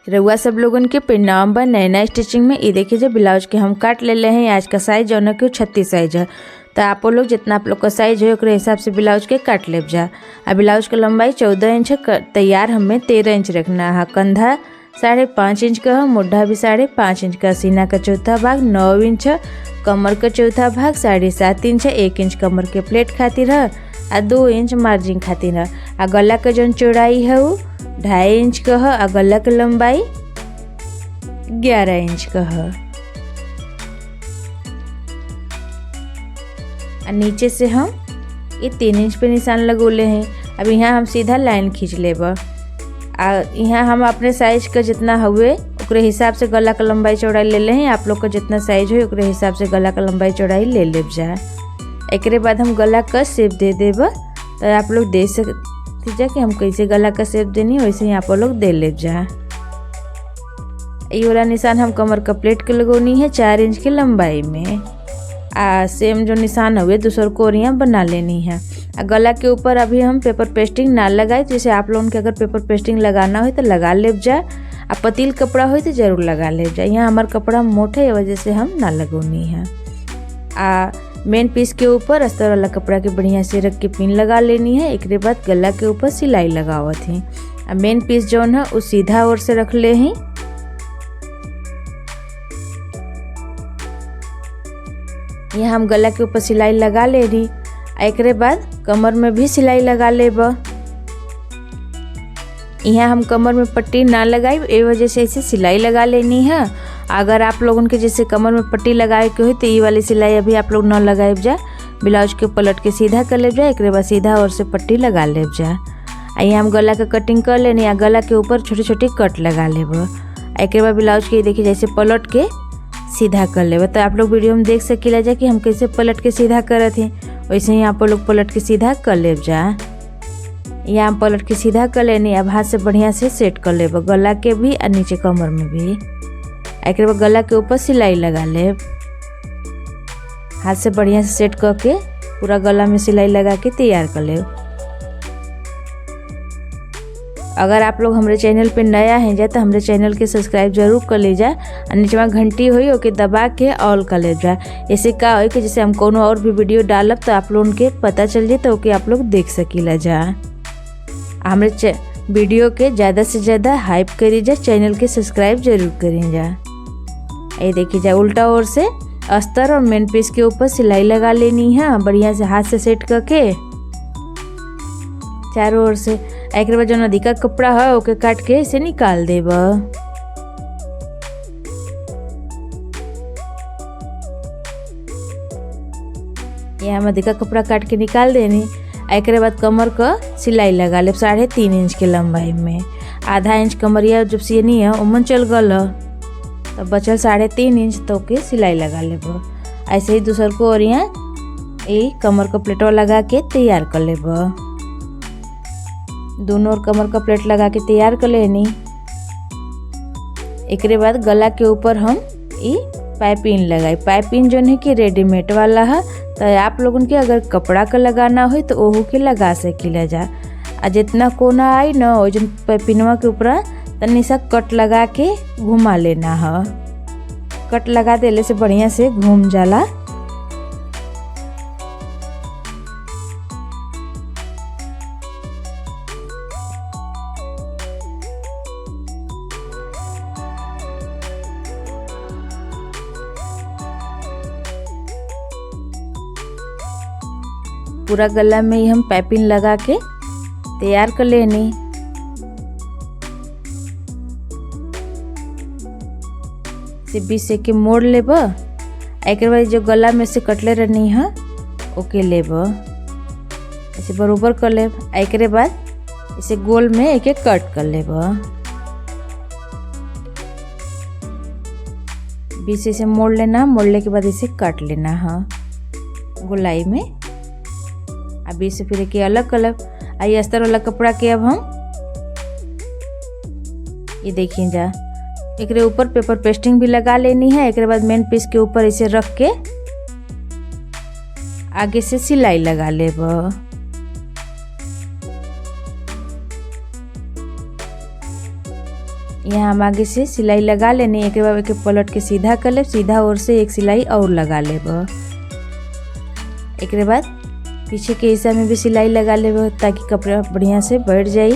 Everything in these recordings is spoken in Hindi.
रउआ सब लोगन के प्रणाम बा नैना स्टिचिंग में। ये देखिए जो ब्लाउज के हम काट ले हैं। आज का साइज जो है कि 36 साइज है। तो आप लोग जितना आप लोग का साइज है उस हिसाब से ब्लाउज के काट ले जा। अब ब्लाउज का लंबाई 14 इंच है। तैयार हमें 13 इंच रखना है। कंधा 5.5 इंच का है। मुड्ढा भी 5.5 इंच का। सीना का चौथा भाग 9 इंच है। कमर का चौथा भाग 7.5 इंच है। 1 इंच कमर के प्लेट खातिर है और 2 इंच मार्जिन खातिर है। आ गला का जो चौड़ाई है वो 2.5 इंच का है। आ गला की लंबाई 11 इंच का है। नीचे से हम ये 3 इंच पे निशान लगोले हैं। अब यहाँ हम सीधा लाइन खींच लेब। यहाँ हम अपने साइज का जितना हुए उकरे हिसाब से गला का लंबाई चौड़ाई ले ले हैं। आप लोग का जितना साइज हो उकरे हिसाब से गला का लंबाई चौड़ाई ले लेब जा। एक बाद हम गला का शेप दे देब। तो आप लोग दे सकते जा कि हम कैसे गला का शेप देनी वैसे ही आप लोग दे लेब जा। ये वाला निशान हम कमर का प्लेट के लगोनी है 4 इंच की लंबाई में। सेम जो निशान हुए दूसर कोरियाँ बना लेनी है। गला के ऊपर अभी हम पेपर पेस्टिंग ना लगाए। जैसे आप लोगों के अगर पेपर पेस्टिंग लगाना हो तो लगा लेब जा। पतील कपड़ा हो तो जरूर लगा लेब जा। यहाँ हमारा कपड़ा मोटा है वजह से हम ना लगोनी है। मेन पीस के ऊपर अस्तर वाला कपड़ा के बढ़िया से रख के पिन लगा लेनी है। एक बाद गला के ऊपर सिलाई लगावत है। मेन पीस जो है वो सीधा ओर से रख ले हैं। यहाँ हम गला के ऊपर सिलाई लगा ले रही। एक बाद कमर में भी सिलाई लगा लेब। यहाँ हम कमर में पट्टी ना लगाई ए वजह से ऐसे सिलाई लगा लेनी है। अगर आप लोगों के जैसे कमर में पट्टी लगाए के हो तो ये वाली सिलाई अभी आप लोग ना लगाए जा। ब्लाउज के पलट के सीधा कर ले जा। एक बाद सीधा और से पट्टी लगा ले जा। यहाँ हम गला का कटिंग कर लेनी। गला के ऊपर छोटी छोटी कट लगा लेब। एक बाद ब्लाउज के देखिए जैसे पलट के सीधा कर लेब। तो आप लोग वीडियो में देख सकीला जा कि हम कैसे पलट के सीधा करत हैं। वैसे ही आप लोग पलट के सीधा कर लेब जा। यहाँ हम पलट के सीधा कर लेनी। अब हाथ से बढ़िया से सेट कर लेब गला के भी और नीचे कमर में भी। एक बाद गला के ऊपर सिलाई लगा लेब। हाथ से बढ़िया से सेट करके पूरा गला में सिलाई लगा के तैयार कर लेब। अगर आप लोग हमारे चैनल पे नया हैं जा तो हमारे चैनल के सब्सक्राइब जरूर कर ले जा। और नीचे में घंटी हुई ओके दबा के ऑल कर ले जा। ऐसे का हो कि जैसे हम कोनो और भी वीडियो डालब तो आप लोगों के पता चल जाए तो ओके आप लोग देख सकीला जा। हमारे वीडियो के ज़्यादा से ज़्यादा हाइप करी जा। चैनल के सब्सक्राइब जरूर करें जा। ये देखिए जा उल्टा ओर से अस्तर और मेन पीस के ऊपर सिलाई लगा लेनी है। बढ़िया से हाथ से सेट करके चारों ओर से। एक बार जो नदी का कपड़ा है ओके काट के इसे निकाल देब। यहाँ नदी का कपड़ा काट के निकाल देनी। एक बाद कमर का सिलाई लगा ले 3.5 इंच के लंबाई में। आधा इंच कमरिया जब सियनी है उमन चल गल तो बचल 3.5 इंच तो के सिलाई लगा लेब। ऐसे ही दूसर को और यहाँ ये कमर का प्लेटवा लगा के तैयार कर लेब। दोनों और कमर का प्लेट लगा के तैयार कर लेनी। एक बाद गला के ऊपर हम ये पाइपिंग लगाई। पाइपिंग जो है कि रेडीमेड वाला है। तो आप लोगों के अगर कपड़ा का लगाना हो तो ओहू के लगा सकीला जा। जितना कोना आई ना वो जो पाइपिंगवा के ऊपर तनी सा कट लगा के घुमा लेना है। कट लगा देले से बढ़िया से घूम जाला। पूरा गला में ही हम पाइपिंग लगा के तैयार कर लेनी। से बीच से के मोड़ लेब। एक बाद जो गला में से कटले रहनी है ओके लेब। ऐसे बरोबर कर लेब। एक बाद इसे गोल में एक एक कट कर लेब। बीच से मोड़ लेना। मोड़ने के बाद इसे काट लेना है गोलाई में। अभी से फिर के अलग अलग आई अस्तर वाला कपड़ा के अब हम ये देखिए जा एक ऊपर पेपर पेस्टिंग भी लगा लेनी है। एक बाद मेन पीस के ऊपर इसे रख के आगे से सिलाई लगा लेब। यहाँ हम आगे से सिलाई लगा लेनी। एक बार एक पलट के सीधा कर ले, सीधा ओर से एक सिलाई और लगा लेब। एक बाद पीछे के हिस्सा में भी सिलाई लगा लेब ताकि कपड़ा बढ़िया से बैठ जाए।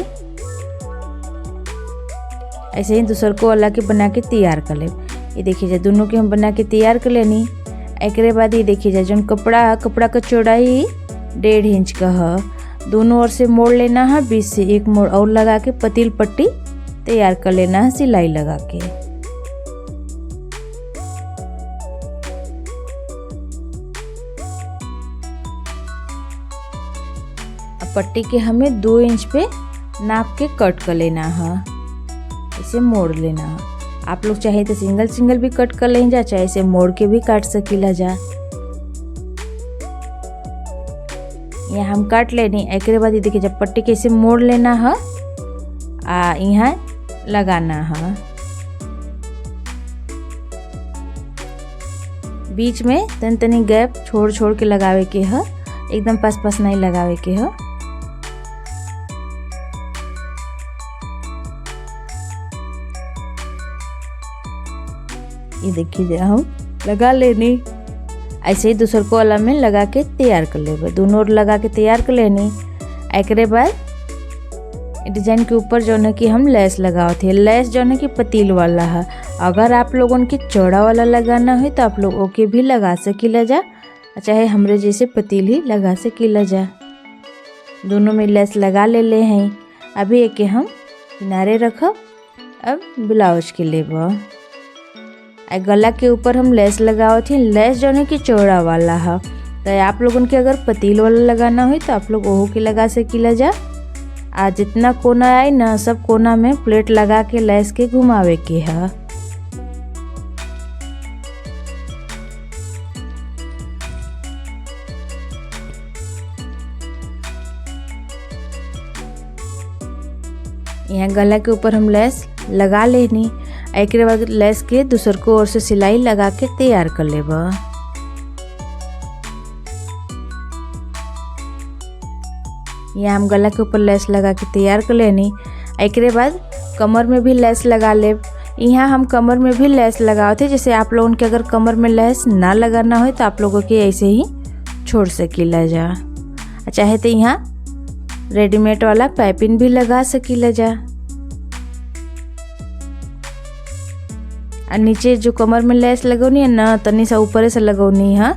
ऐसे ही दूसर को वाला के बना के तैयार कर लेब। ये देखिए जाए दोनों के हम बना के तैयार कर लेनी। एक बाद ये देखिए जाए जो कपड़ा का चौड़ाई 1.5 इंच का है। दोनों ओर से मोड़ लेना है, बीच से एक मोड़ और लगा के पतील पट्टी तैयार कर लेना है सिलाई लगा के। अब पट्टी के हमें 2 इंच पे नाप के कट कर लेना है, इसे मोड़ लेना है। आप लोग चाहे तो सिंगल भी कट कर लें जा, चाहे इसे मोड़ के भी काट सकीला जा। यहाँ हम काट लेनी। एक बाद ये देखिए जब पट्टी के इसे मोड़ लेना है यहाँ लगाना है। बीच में तनी गैप छोड़ के लगावे के है, एकदम पास नहीं लगावे के है। ये देखिए हम लगा लेनी। ऐसे ही दूसर को वाला में लगा के तैयार कर लेबे। दोनों ओर लगा के तैयार कर लेनी। एक बाद डिजाइन के ऊपर जो है कि हम लेस लगाओ थे। लेस जो है कि पतील वाला है। अगर आप लोगों के चौड़ा वाला लगाना है तो आप लोग ओके भी लगा सकीला जा, चाहे हमरे जैसे पतील ही लगा सकीला जा। दोनों में लेस लगा ले हैं। अभी एक हम किनारे रखब। अब ब्लाउज के लेब। गला के ऊपर हम लेस लगाओ थे। लेस जो है कि चौड़ा वाला है, तो आप लोगों के अगर पतील वाला लगाना हो तो आप लोग ओहो के लगा सकीला जा। आज जितना कोना आए ना सब कोना में प्लेट लगा के लेस के घुमावे के है। यहाँ गला के ऊपर हम लेस लगा लेनी। एक बाद लेस के दूसर को ओर से सिलाई लगा के तैयार कर लेब। यहाँ हम गला के ऊपर लेस लगा के तैयार कर लेनी। एक बाद कमर में भी लेस लगा लेब। यहाँ हम कमर में भी लेस लगाओ थे। जैसे आप लोगों के अगर कमर में लेस ना लगाना हो तो आप लोगों के ऐसे ही छोड़ सकीला जा, चाहे तो यहाँ रेडीमेड वाला पाइपिंग भी लगा सकीला जा। और नीचे जो कमर में लेस लगौनी है ना तनी सा ऊपर से लगौनी है।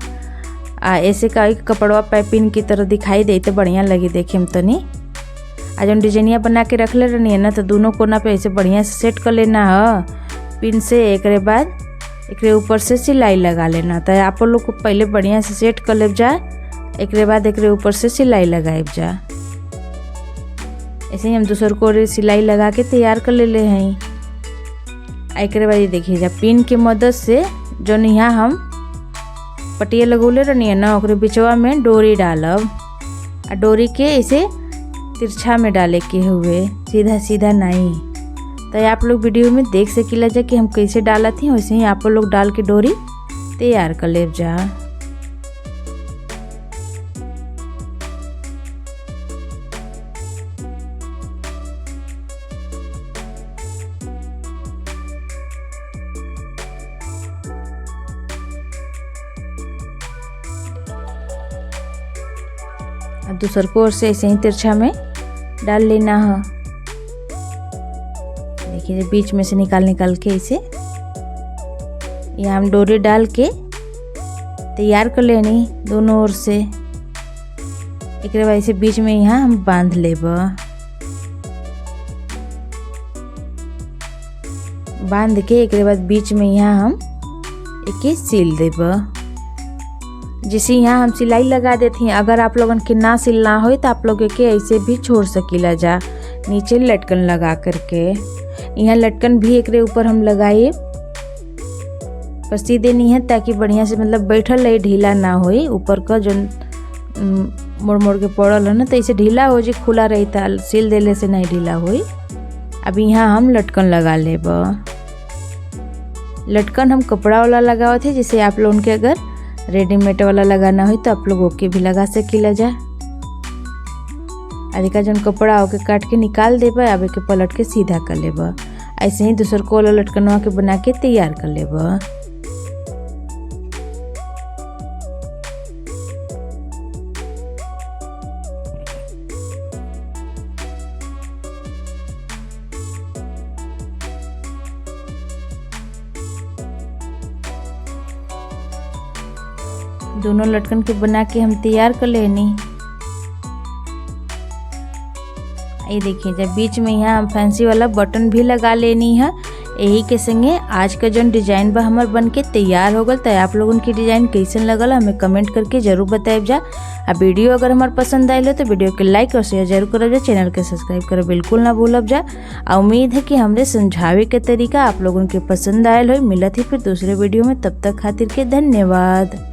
ऐसे का कपड़वा पाइपिंग की तरह दिखाई दे तो बढ़िया लगी देखे में तनी। आज हम डिजाइनिया बना के रख ले रहनी है ना तो दोनों कोना पे ऐसे बढ़िया से सेट कर लेना है पिन से। एक बाद एक ऊपर से सिलाई लगा लेना। तो आप लोग को पहले बढ़िया से सेट कर ले जा। एक बाद एक ऊपर से सिलाई लगाए जा। ऐसे ही हम दूसर को सिलाई लगा के तैयार कर ले हैं। एक बाद ये देखिए जब पिन के मदद से जो यहाँ हम पटिया लगौले रहनी है ना ओकरे बिचवा में डोरी डालब। और डोरी के ऐसे तिरछा में डाले के हुए, सीधा नहीं। तो आप लोग वीडियो में देख सकीला जा कि हम कैसे डाला थी, वैसे ही आप लोग डाल के डोरी तैयार कर ले जा। अब दूसर को ओर से ऐसे ही तिरछा में डाल लेना है। देखिए बीच में से निकाल के ऐसे यहाँ हम डोरी डाल के तैयार कर लेनी दोनों ओर से। एक बाद ऐसे बीच में यहाँ हम बांध लेब। बांध के एक बाद बीच में यहाँ हम एक सिल देब। जैसे यहाँ हम सिलाई लगा देते हैं। अगर आप लोगन के ना सिलना हो तो आप लोग के ऐसे भी छोड़ सकीला जा, नीचे लटकन लगा करके। यहाँ लटकन भी एक ऊपर हम लगाए पसी देनी है ताकि बढ़िया से मतलब बैठल रहे, ढीला ना हो। ऊपर का जो मोड़ के पड़ल है ना तो ऐसे ढीला हो जाए, खुला रही था सिल देले से नहीं ढीला हो। अब यहाँ हम लटकन लगा लेब। लटकन हम कपड़ा वाला लगाओ थे। जैसे आप लोगों के अगर रेडीमेड वाला लगाना हो तो आप लोग ओके भी लगा सकीला जा। आदि का जन कपड़ा ओके काट के निकाल देब। अब के पलट के सीधा कर लेब। ऐसे ही दूसर को वाला लटकनवा के बना के तैयार कर लेब। दोनों लटकन के बना के हम तैयार कर लेनी। ये देखिए जब बीच में यहाँ हम फैंसी वाला बटन भी लगा लेनी है। यही के संगे आज का जो डिजाइन बा हमार बन के तैयार हो गल। तो आप लोगन की डिजाइन कैसन लगल हमें कमेंट करके जरूर बताएब जा। आ वीडियो अगर हमार पसंद आयल हो तो वीडियो के लाइक और शेयर जरूर करब जा। चैनल के सब्सक्राइब कर बिल्कुल ना भूलब जा। उम्मीद है कि हमरे समझावे के तरीका आप लोगन के पसंद आयल हो। मिलत ही फिर दूसरे वीडियो में, तब तक खातिर के धन्यवाद।